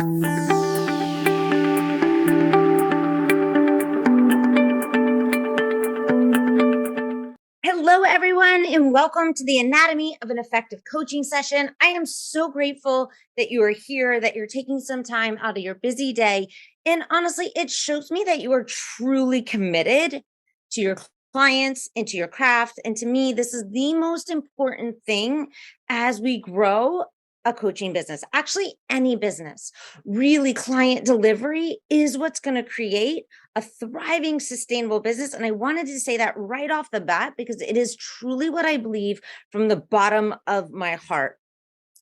Hello, everyone, and welcome to the Anatomy of an Effective Coaching Session. I am so grateful that you are here, that you're taking some time out of your busy day. And honestly, it shows me that you are truly committed to your clients and to your craft. And to me, this is the most important thing as we grow a coaching business, actually, any business. Really, client delivery is what's going to create a thriving, sustainable business. And I wanted to say that right off the bat because it is truly what I believe from the bottom of my heart.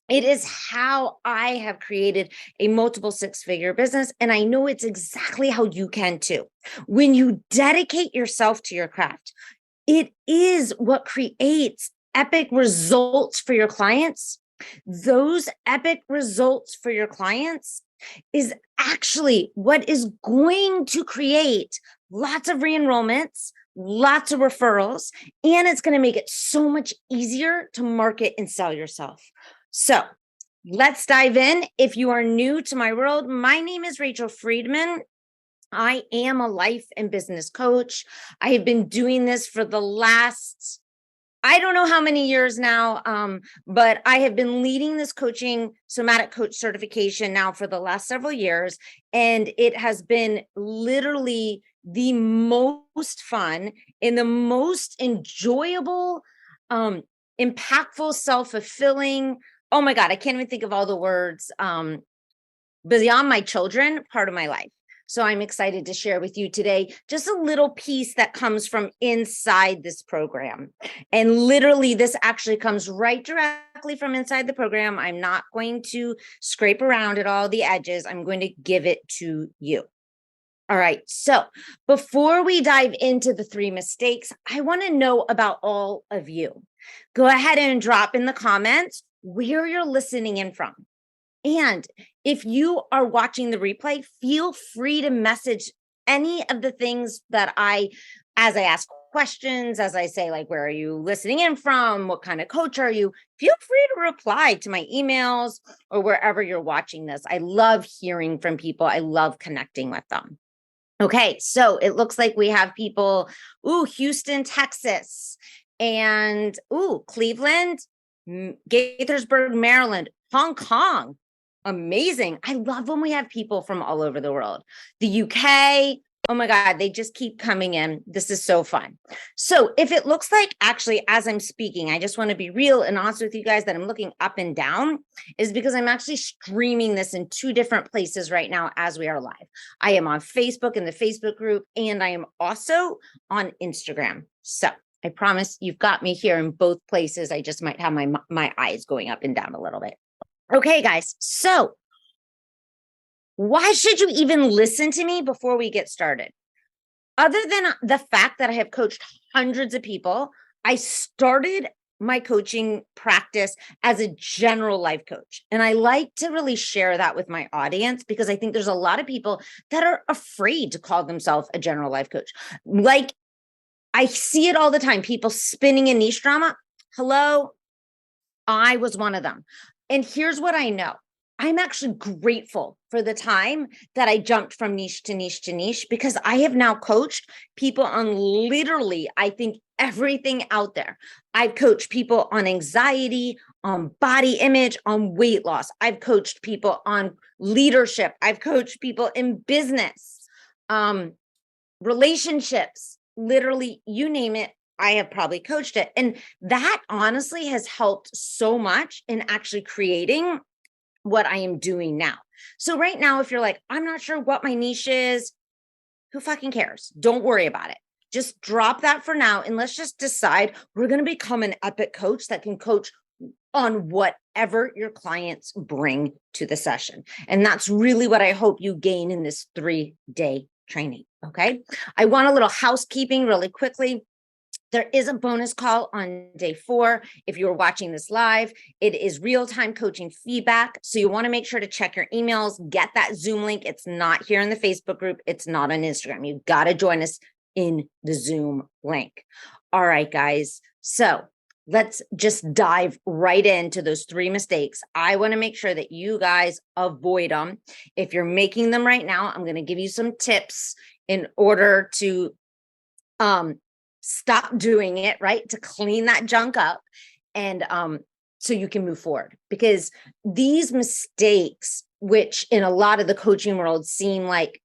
It is how I have created a multiple six-figure business. And I know it's exactly how you can too. When you dedicate yourself to your craft, it is what creates epic results for your clients. Those epic results for your clients is actually what is going to create lots of re-enrollments, lots of referrals, and it's going to make it so much easier to market and sell yourself. So let's dive in. If you are new to my world, my name is Rachel Friedman. I am a life and business coach. I have been doing this for the last, I don't know how many years now, but I have been leading this coaching somatic coach certification now for the last several years. And it has been literally the most fun and the most enjoyable, impactful, self-fulfilling. Oh my God, I can't even think of all the words. Beyond my children, part of my life. So I'm excited to share with you today just a little piece that comes from inside this program. And literally, this actually comes right directly from inside the program. I'm not going to scrape around at all the edges. I'm going to give it to you. All right. So before we dive into the 3 mistakes, I want to know about all of you. Go ahead and drop in the comments where you're listening in from. And if you are watching the replay, feel free to message any of the things that as I ask questions, as I say, like, where are you listening in from? What kind of coach are you? Feel free to reply to my emails or wherever you're watching this. I love hearing from people. I love connecting with them. Okay, so it looks like we have people, Houston, Texas, and Cleveland, Gaithersburg, Maryland, Hong Kong. Amazing. I love when we have people from all over the world. The UK, oh my God, they just keep coming in. This is so fun. So if it looks like, actually, as I'm speaking, I just want to be real and honest with you guys that I'm looking up and down is because I'm actually streaming this in 2 different places right now as we are live. I am on Facebook in the Facebook group, and I am also on Instagram. So I promise you've got me here in both places. I just might have my eyes going up and down a little bit. Okay, guys, so why should you even listen to me before we get started? Other than the fact that I have coached hundreds of people, I started my coaching practice as a general life coach. And I like to really share that with my audience because I think there's a lot of people that are afraid to call themselves a general life coach. Like, I see it all the time, people spinning in niche drama. Hello, I was one of them. And here's what I know. I'm actually grateful for the time that I jumped from niche to niche to niche because I have now coached people on literally, I think, everything out there. I've coached people on anxiety, on body image, on weight loss. I've coached people on leadership. I've coached people in business, relationships, literally, you name it. I have probably coached it. And that honestly has helped so much in actually creating what I am doing now. So right now, if you're like, I'm not sure what my niche is, who fucking cares? Don't worry about it. Just drop that for now. And let's just decide we're going to become an epic coach that can coach on whatever your clients bring to the session. And that's really what I hope you gain in this 3-day training. Okay. I want a little housekeeping really quickly. There is a bonus call on day 4. If you're watching this live, it is real-time coaching feedback. So you want to make sure to check your emails, get that Zoom link. It's not here in the Facebook group. It's not on Instagram. You've got to join us in the Zoom link. All right, guys. So let's just dive right into those 3 mistakes. I want to make sure that you guys avoid them. If you're making them right now, I'm going to give you some tips in order to stop doing it, right? To clean that junk up and so you can move forward. Because these mistakes, which in a lot of the coaching world seem like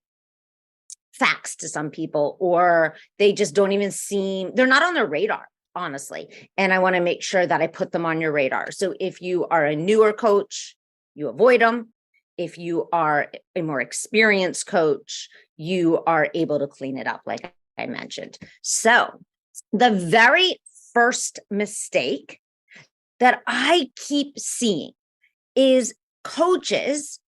facts to some people, or they just don't even seem, they're not on their radar, honestly. And I want to make sure that I put them on your radar. So if you are a newer coach, you avoid them. If you are a more experienced coach, you are able to clean it up, like I mentioned. So the very first mistake that I keep seeing is coaches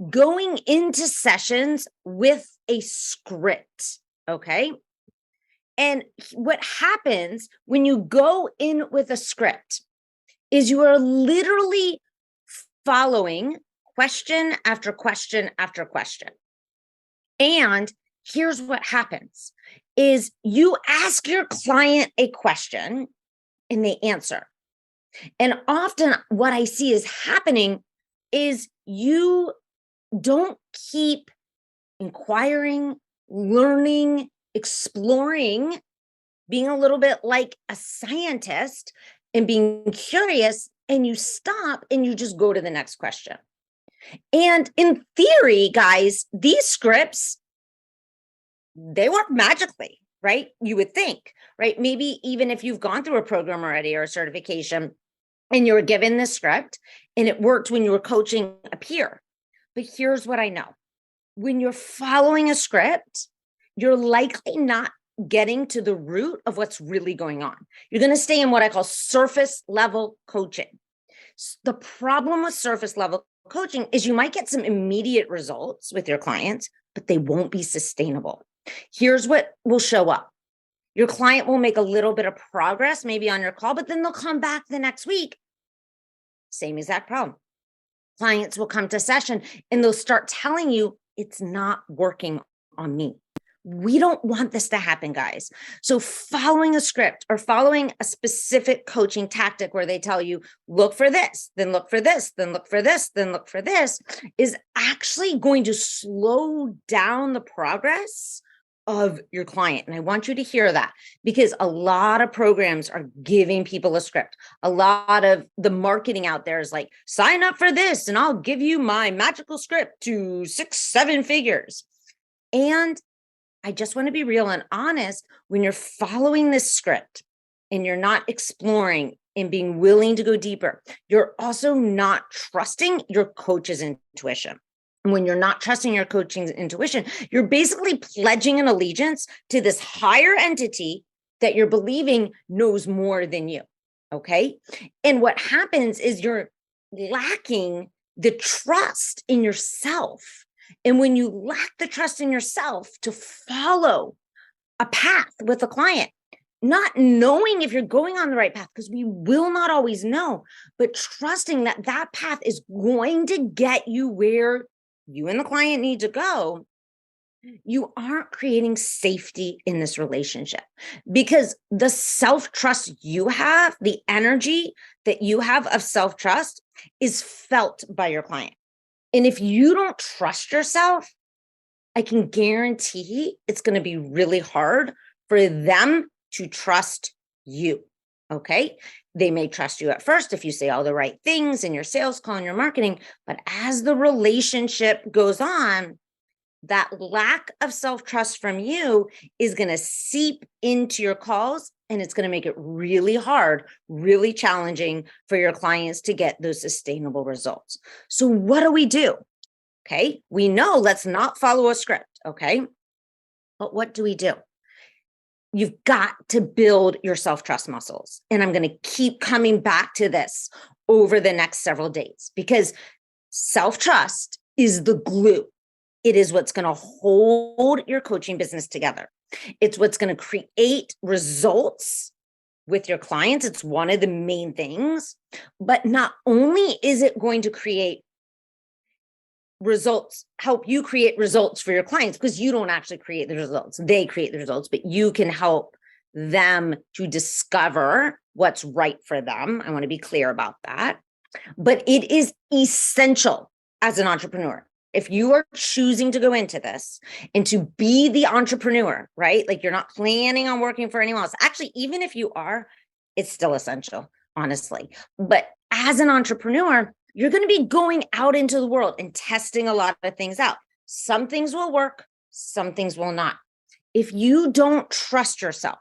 going into sessions with a script, okay? And what happens when you go in with a script is you are literally following question after question after question. And here's what happens is you ask your client a question and they answer. And often what I see is happening is you don't keep inquiring, learning, exploring, being a little bit like a scientist and being curious, and you stop and you just go to the next question. And in theory, guys, these scripts, they work magically, right? You would think, right? Maybe even if you've gone through a program already or a certification and you were given this script and it worked when you were coaching a peer. But here's what I know. When you're following a script, you're likely not getting to the root of what's really going on. You're going to stay in what I call surface level coaching. The problem with surface level coaching is you might get some immediate results with your clients, but they won't be sustainable. Here's what will show up. Your client will make a little bit of progress, maybe on your call, but then they'll come back the next week. Same exact problem. Clients will come to session and they'll start telling you it's not working on me. We don't want this to happen, guys. So following a script or following a specific coaching tactic where they tell you, look for this, then look for this, then look for this, then look for this, is actually going to slow down the progress of your client. And I want you to hear that because a lot of programs are giving people a script. A lot of the marketing out there is like, sign up for this and I'll give you my magical script to 6, 7 figures. And I just want to be real and honest. When you're following this script and you're not exploring and being willing to go deeper, you're also not trusting your coach's intuition. When you're not trusting your coaching's intuition, you're basically pledging an allegiance to this higher entity that you're believing knows more than you. Okay. And what happens is you're lacking the trust in yourself. And when you lack the trust in yourself to follow a path with a client, not knowing if you're going on the right path, because we will not always know, but trusting that that path is going to get you where you and the client need to go, you aren't creating safety in this relationship because the self-trust you have, the energy that you have of self-trust is felt by your client. And if you don't trust yourself, I can guarantee it's going to be really hard for them to trust you. Okay. They may trust you at first if you say all the right things in your sales call and your marketing, but as the relationship goes on, that lack of self-trust from you is going to seep into your calls and it's going to make it really hard, really challenging for your clients to get those sustainable results. So what do? Okay. We know let's not follow a script. Okay. But what do? You've got to build your self-trust muscles. And I'm going to keep coming back to this over the next several days because self-trust is the glue. It is what's going to hold your coaching business together. It's what's going to create results with your clients. It's one of the main things. But not only is it going to create results, help you create results for your clients, because you don't actually create the results. They create the results, but you can help them to discover what's right for them. I want to be clear about that. But it is essential as an entrepreneur. If you are choosing to go into this and to be the entrepreneur, right? Like you're not planning on working for anyone else. Actually, even if you are, it's still essential, honestly. But as an entrepreneur, you're going to be going out into the world and testing a lot of things out. Some things will work, some things will not. If you don't trust yourself,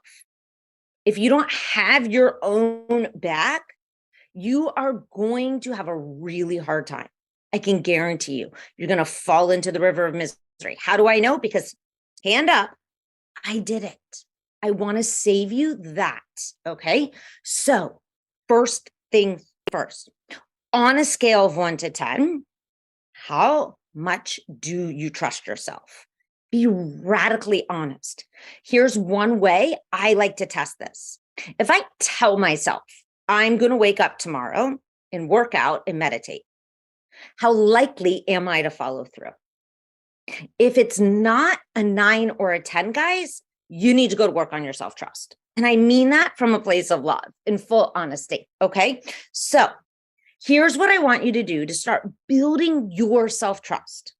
if you don't have your own back, you are going to have a really hard time. I can guarantee you, you're going to fall into the river of misery. How do I know? Because hand up, I did it. I want to save you that. Okay. So, first thing first, on a scale of 1 to 10, how much do you trust yourself? Be radically honest. Here's one way I like to test this. If I tell myself I'm going to wake up tomorrow and work out and meditate, how likely am I to follow through? If it's not a 9 or a 10, guys, you need to go to work on your self-trust. And I mean that from a place of love in full honesty. Okay. So here's what I want you to do to start building your self-trust.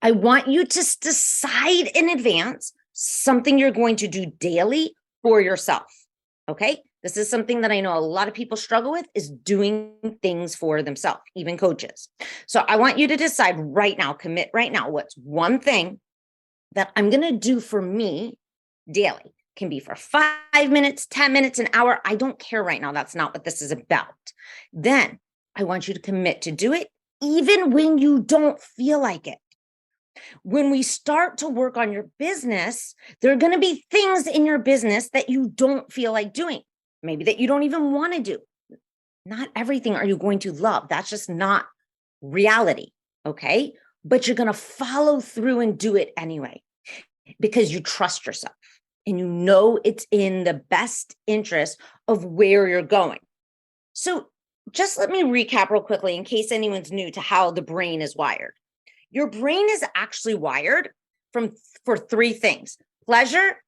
I want you to decide in advance something you're going to do daily for yourself. Okay. This is something that I know a lot of people struggle with, is doing things for themselves, even coaches. So I want you to decide right now, commit right now, what's one thing that I'm going to do for me daily. Can be for 5 minutes, 10 minutes, an hour. I don't care right now. That's not what this is about. Then I want you to commit to do it, even when you don't feel like it. When we start to work on your business, there are going to be things in your business that you don't feel like doing, maybe that you don't even want to do. Not everything are you going to love. That's just not reality. Okay. But you're going to follow through and do it anyway, because you trust yourself and you know it's in the best interest of where you're going. So just let me recap real quickly in case anyone's new to how the brain is wired. Your brain is actually wired for 3 things: pleasure,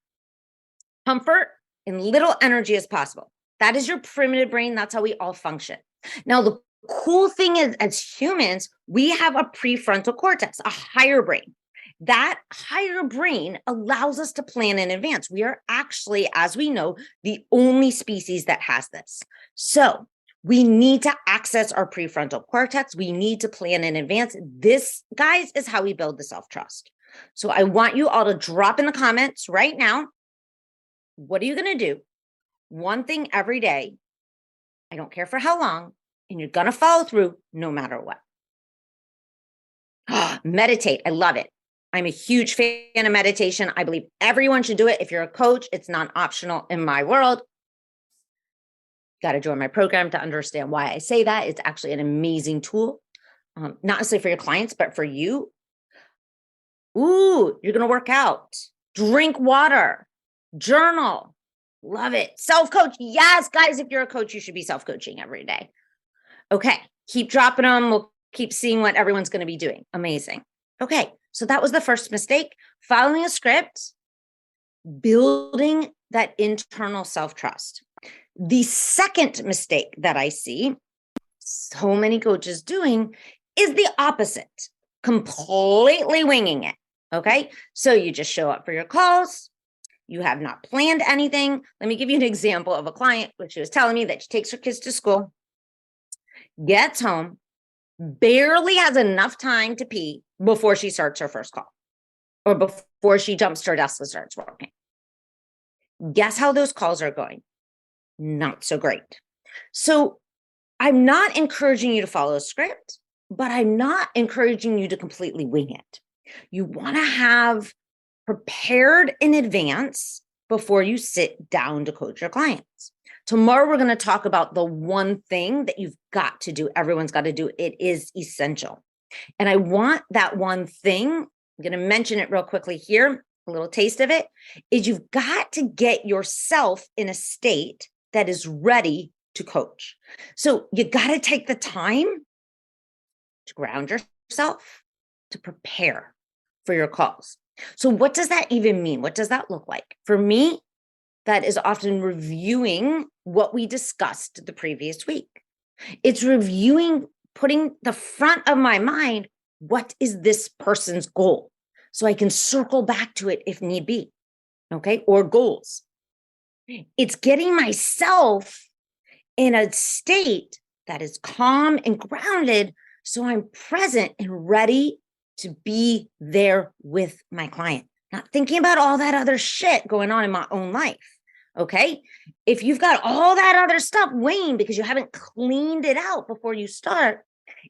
comfort, and little energy as possible. That is your primitive brain. That's how we all function. Now, the cool thing is, as humans, we have a prefrontal cortex, a higher brain. That higher brain allows us to plan in advance. We are actually, as we know, the only species that has this. So we need to access our prefrontal cortex. We need to plan in advance. This, guys, is how we build the self-trust. So I want you all to drop in the comments right now. What are you going to do? One thing every day. I don't care for how long, and you're going to follow through no matter what. Meditate. I love it. I'm a huge fan of meditation. I believe everyone should do it. If you're a coach, it's not optional in my world. Got to join my program to understand why I say that. It's actually an amazing tool, not necessarily for your clients, but for you. Ooh, you're going to work out, drink water, journal. Love it. Self-coach. Yes, guys, if you're a coach, you should be self-coaching every day. Okay. Keep dropping them. We'll keep seeing what everyone's going to be doing. Amazing. Okay. So that was the first mistake. Following a script, building that internal self-trust. The second mistake that I see so many coaches doing is the opposite, completely winging it. Okay. So you just show up for your calls. You have not planned anything. Let me give you an example of a client, which she was telling me that she takes her kids to school, gets home, barely has enough time to pee before she starts her first call or before she jumps to her desk and starts working. Guess how those calls are going? Not so great. So I'm not encouraging you to follow a script, but I'm not encouraging you to completely wing it. You want to have prepared in advance before you sit down to coach your clients. Tomorrow, we're going to talk about the one thing that you've got to do. Everyone's got to do. It is essential. And I want that one thing, I'm going to mention it real quickly here, a little taste of it, is you've got to get yourself in a state that is ready to coach. So you got to take the time to ground yourself, to prepare for your calls. So what does that even mean? What does that look like? For me, that is often reviewing what we discussed the previous week. It's reviewing, putting the front of my mind, what is this person's goal? So I can circle back to it if need be, okay? Or goals. It's getting myself in a state that is calm and grounded so I'm present and ready to be there with my client, not thinking about all that other shit going on in my own life. Okay. If you've got all that other stuff weighing because you haven't cleaned it out before you start,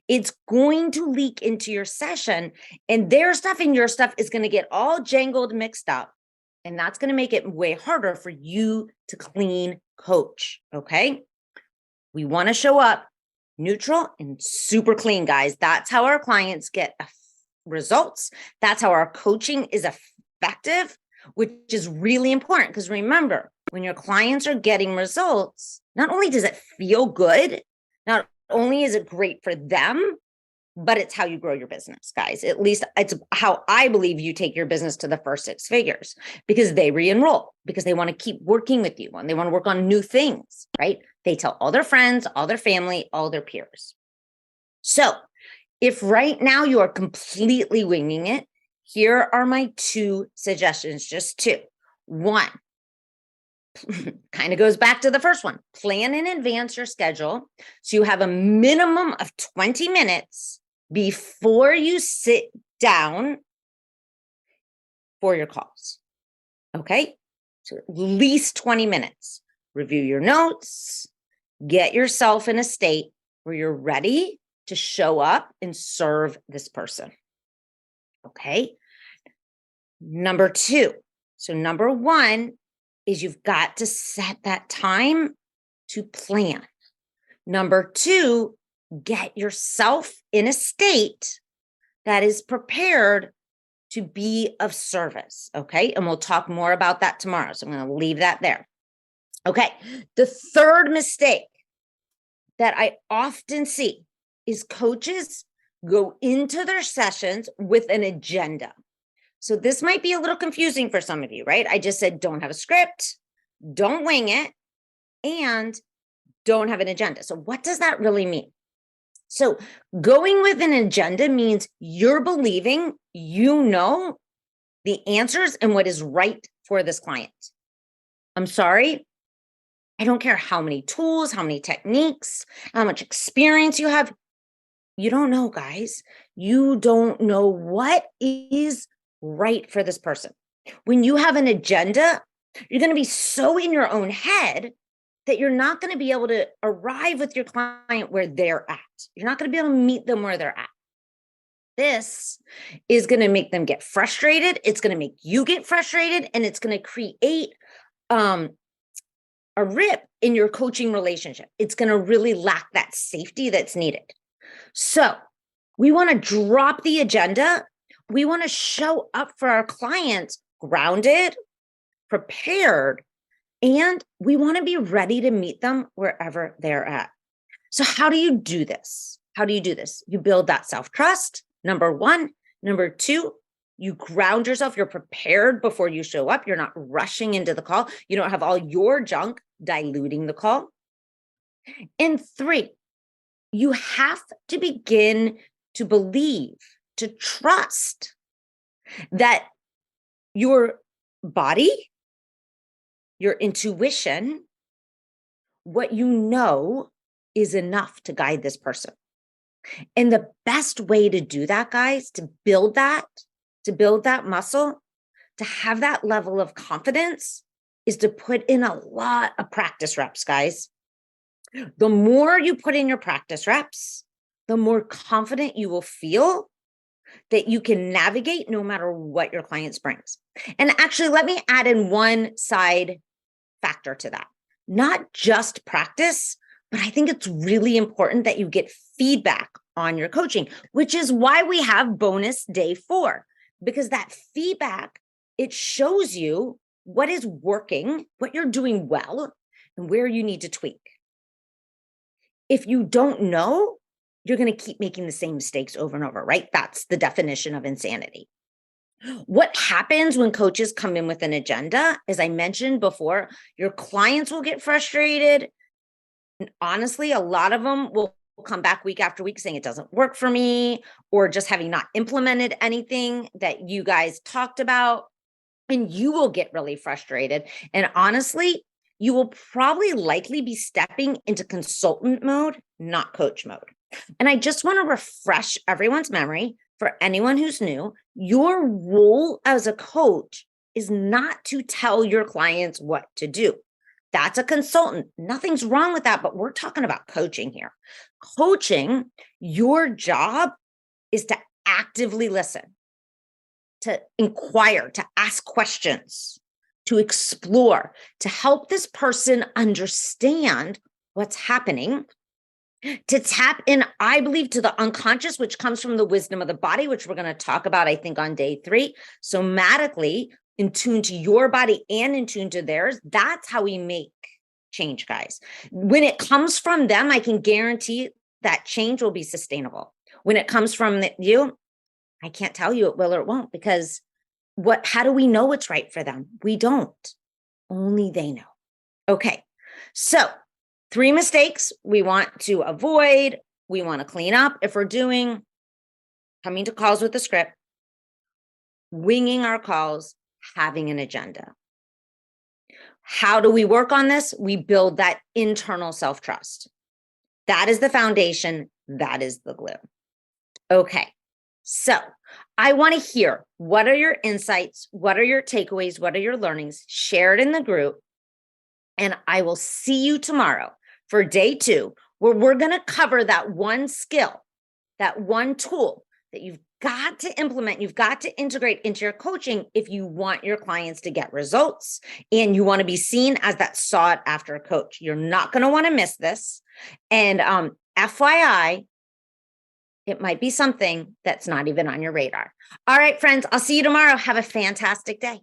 it's going to leak into your session, and their stuff and your stuff is going to get all jangled, mixed up. And that's going to make it way harder for you to clean coach. Okay. We want to show up neutral and super clean, guys. That's how our clients get results. That's how our coaching is effective, which is really important. Because remember, when your clients are getting results, not only does it feel good, not only is it great for them, but it's how you grow your business, guys. At least it's how I believe you take your business to the first 6 figures, because they re-enroll, because they want to keep working with you and they want to work on new things, right? They tell all their friends, all their family, all their peers. So if right now you are completely winging it, here are my 2 suggestions, just 2. 1, kind of goes back to the first one. Plan in advance your schedule so you have a minimum of 20 minutes before you sit down for your calls. Okay? So at least 20 minutes. Review your notes, get yourself in a state where you're ready to show up and serve this person. Okay? Number 2. So number 1 is you've got to set that time to plan. Number 2, get yourself in a state that is prepared to be of service. Okay. And we'll talk more about that tomorrow. So I'm going to leave that there. Okay. The third mistake that I often see is coaches go into their sessions with an agenda. So this might be a little confusing for some of you, right? I just said, don't have a script, don't wing it, and don't have an agenda. So what does that really mean? So going with an agenda means you're believing you know the answers and what is right for this client. I'm sorry. I don't care how many tools, how many techniques, how much experience you have. You don't know, guys. You don't know what is right for this person. When you have an agenda, you're going to be so in your own head that you're not going to be able to arrive with your client where they're at. You're not going to be able to meet them where they're at. This is going to make them get frustrated. It's going to make you get frustrated, and it's going to create a rip in your coaching relationship. It's going to really lack that safety that's needed. So we want to drop the agenda. We want to show up for our clients grounded, prepared, and we want to be ready to meet them wherever they're at. So how do you do this? How do you do this? You build that self-trust, number 1. Number 2, you ground yourself. You're prepared before you show up. You're not rushing into the call. You don't have all your junk diluting the call. And 3, you have to begin to believe, to trust that your body, your intuition, what you know is enough to guide this person. And the best way to do that, guys, to build that muscle, to have that level of confidence, is to put in a lot of practice reps, guys. The more you put in your practice reps, the more confident you will feel that you can navigate no matter what your clients brings. And actually, let me add in one side factor to that. Not just practice, but I think it's really important that you get feedback on your coaching, which is why we have bonus day 4, because that feedback, it shows you what is working, what you're doing well, and where you need to tweak. If you don't know, you're going to keep making the same mistakes over and over, right? That's the definition of insanity. What happens when coaches come in with an agenda, as I mentioned before, your clients will get frustrated. Honestly, a lot of them will come back week after week saying it doesn't work for me, or just having not implemented anything that you guys talked about. And you will get really frustrated. And honestly, you will probably likely be stepping into consultant mode, not coach mode. And I just want to refresh everyone's memory for anyone who's new. Your role as a coach is not to tell your clients what to do. That's a consultant. Nothing's wrong with that, but we're talking about coaching here. Coaching, your job is to actively listen, to inquire, to ask questions, to explore, to help this person understand what's happening, to tap in, I believe, to the unconscious, which comes from the wisdom of the body, which we're going to talk about, I think, on day 3. Somatically, in tune to your body and in tune to theirs. That's how we make change, guys. When it comes from them, I can guarantee that change will be sustainable. When it comes from you, I can't tell you it will or it won't, because how do we know what's right for them? We don't. Only they know. Okay. So 3 mistakes we want to avoid. We want to clean up if we're doing coming to calls with a script, winging our calls, having an agenda. How do we work on this? We build that internal self-trust. That is the foundation. That is the glue. Okay. So I want to hear, what are your insights? What are your takeaways? What are your learnings? Share it in the group. And I will see you tomorrow for day 2, where we're going to cover that one skill, that one tool that you've got to implement, you've got to integrate into your coaching if you want your clients to get results and you want to be seen as that sought after coach. You're not going to want to miss this. And FYI, it might be something that's not even on your radar. All right, friends, I'll see you tomorrow. Have a fantastic day.